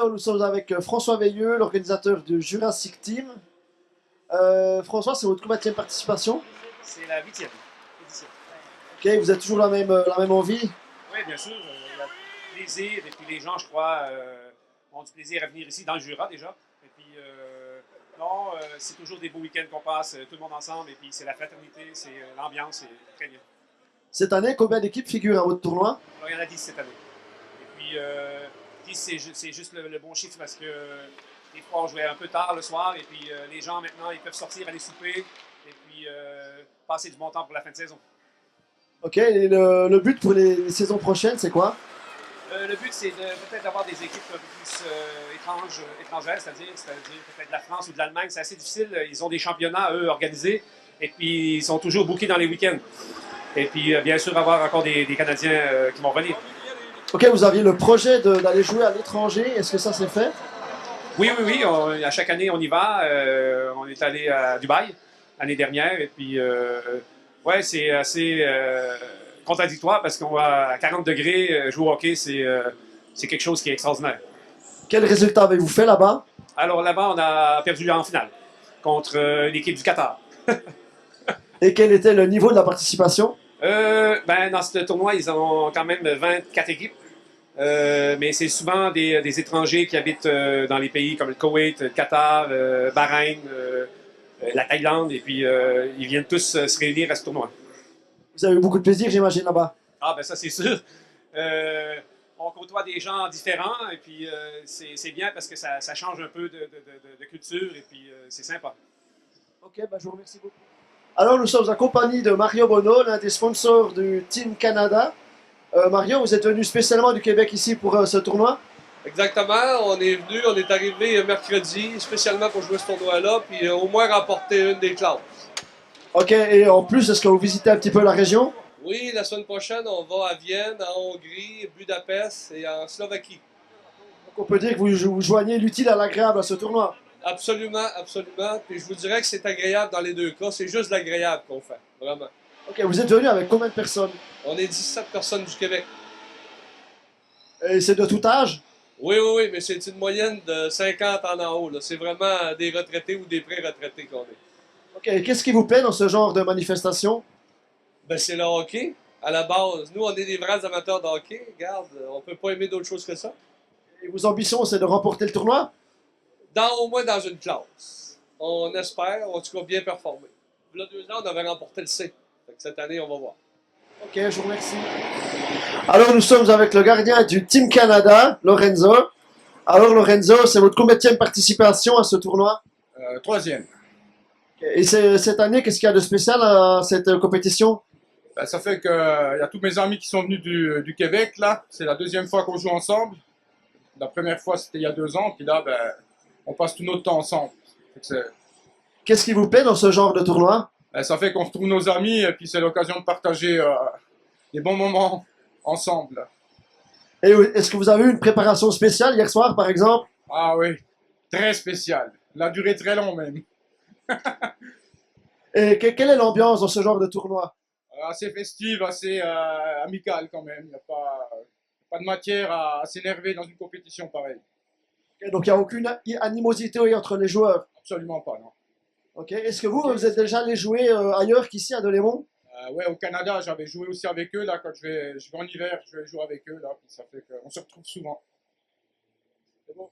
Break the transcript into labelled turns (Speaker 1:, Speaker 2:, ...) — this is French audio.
Speaker 1: Alors, nous sommes avec François Veilleux, l'organisateur du Jurassic Team. François, c'est votre combienième participation?
Speaker 2: C'est la 8e édition.
Speaker 1: Ok, vous êtes toujours la même envie?
Speaker 2: Oui, bien sûr. Il y a plaisir. Et puis les gens, je crois, ont du plaisir à venir ici, dans le Jura déjà. Et puis, non, c'est toujours des beaux week-ends qu'on passe, tout le monde ensemble. Et puis, c'est la fraternité, c'est l'ambiance, c'est très bien.
Speaker 1: Cette année, combien d'équipes figurent à votre tournoi?
Speaker 2: Alors, il y en a 10 cette année. Et puis, 10, c'est juste le bon chiffre parce que des fois, on jouait un peu tard le soir. Et puis, les gens, maintenant, ils peuvent sortir, aller souper. Et puis, passer du bon temps pour la fin de saison.
Speaker 1: Ok, et le but pour les saisons prochaines, c'est quoi?
Speaker 2: Le but, c'est peut-être d'avoir des équipes un peu plus étrangères, c'est-à-dire peut-être de la France ou de l'Allemagne. C'est assez difficile. Ils ont des championnats, eux, organisés, et puis ils sont toujours bookés dans les week-ends. Et puis, bien sûr, avoir encore des Canadiens qui vont venir.
Speaker 1: Ok, vous aviez le projet d'aller jouer à l'étranger. Est-ce que ça s'est fait?
Speaker 2: Oui, oui, oui. À chaque année, on y va. On est allé à Dubaï l'année dernière. Et puis, ouais, c'est assez contradictoire parce qu'on va à 40 degrés jouer au hockey, c'est quelque chose qui est extraordinaire.
Speaker 1: Quel résultat avez-vous fait là-bas?
Speaker 2: Alors là-bas, on a perdu en finale contre l'équipe du Qatar.
Speaker 1: Et quel était le niveau de la participation?
Speaker 2: Ben, dans ce tournoi, ils ont quand même 24 équipes. Mais c'est souvent des étrangers qui habitent dans les pays comme le Koweït, le Qatar, Bahreïn, la Thaïlande, et puis ils viennent tous se réunir à ce tournoi.
Speaker 1: Vous avez eu beaucoup de plaisir, j'imagine, là-bas.
Speaker 2: Ah, ben ça, c'est sûr. Euh, on côtoie des gens différents, et puis c'est bien parce que ça change un peu de culture, et puis c'est sympa.
Speaker 1: Ok, bah, je vous remercie beaucoup. Alors, nous sommes en compagnie de Mario Bono, l'un des sponsors du Team Canada. Mario, vous êtes venu spécialement du Québec ici pour ce tournoi?
Speaker 3: Exactement, on est arrivé mercredi spécialement pour jouer ce tournoi-là, puis au moins remporter une des classes.
Speaker 1: Ok, et en plus, est-ce que vous visitez un petit peu la région?
Speaker 3: Oui, la semaine prochaine, on va à Vienne, en Hongrie, Budapest et en Slovaquie.
Speaker 1: Donc, on peut dire que vous joignez l'utile à l'agréable à ce tournoi.
Speaker 3: Absolument, absolument. Puis je vous dirais que c'est agréable dans les deux cas. C'est juste l'agréable qu'on fait, vraiment.
Speaker 1: Ok, vous êtes venu avec combien de personnes?
Speaker 3: On est 17 personnes du Québec.
Speaker 1: Et c'est de tout âge?
Speaker 3: Oui, oui, oui, mais c'est une moyenne de 50 en haut, là. C'est vraiment des retraités ou des pré-retraités qu'on est.
Speaker 1: Ok, et qu'est-ce qui vous plaît dans ce genre de manifestation?
Speaker 3: Ben, c'est le hockey. À la base, nous, on est des vrais amateurs de hockey. Regarde, on peut pas aimer d'autre chose que ça.
Speaker 1: Et vos ambitions, c'est de remporter le tournoi?
Speaker 3: Au moins dans une classe. On espère, en tout cas, bien performer. Il y a 2 ans, on avait remporté le C. Fait que cette année, on va voir.
Speaker 1: Ok, je vous remercie. Alors, nous sommes avec le gardien du Team Canada, Lorenzo. Alors, Lorenzo, c'est votre combienième participation à ce tournoi?
Speaker 4: Troisième.
Speaker 1: Et cette année, qu'est-ce qu'il y a de spécial à cette compétition?
Speaker 4: Ben, ça fait que y a tous mes amis qui sont venus du Québec, là. C'est la deuxième fois qu'on joue ensemble. La première fois, c'était il y a 2 ans. Puis là, ben, on passe tout notre temps ensemble.
Speaker 1: Qu'est-ce qui vous plaît dans ce genre de tournoi?
Speaker 4: Ben, ça fait qu'on retrouve nos amis et puis c'est l'occasion de partager des bons moments ensemble.
Speaker 1: Et est-ce que vous avez eu une préparation spéciale hier soir, par exemple?
Speaker 4: Ah oui, très spécial. La durée très longue même.
Speaker 1: Et quelle est l'ambiance dans ce genre de tournoi?
Speaker 4: Assez festive, assez amicale quand même. Il n'y a pas de matière à s'énerver dans une compétition pareille.
Speaker 1: Ok, donc il n'y a aucune animosité entre les joueurs.
Speaker 4: Absolument pas, non.
Speaker 1: Ok. Est-ce que vous êtes déjà allé jouer ailleurs qu'ici à Delémont?
Speaker 4: Ouais, au Canada, j'avais joué aussi avec eux. Là, quand je vais en hiver, je vais jouer avec eux. Là, puis ça fait qu'on se retrouve souvent.
Speaker 1: C'est bon.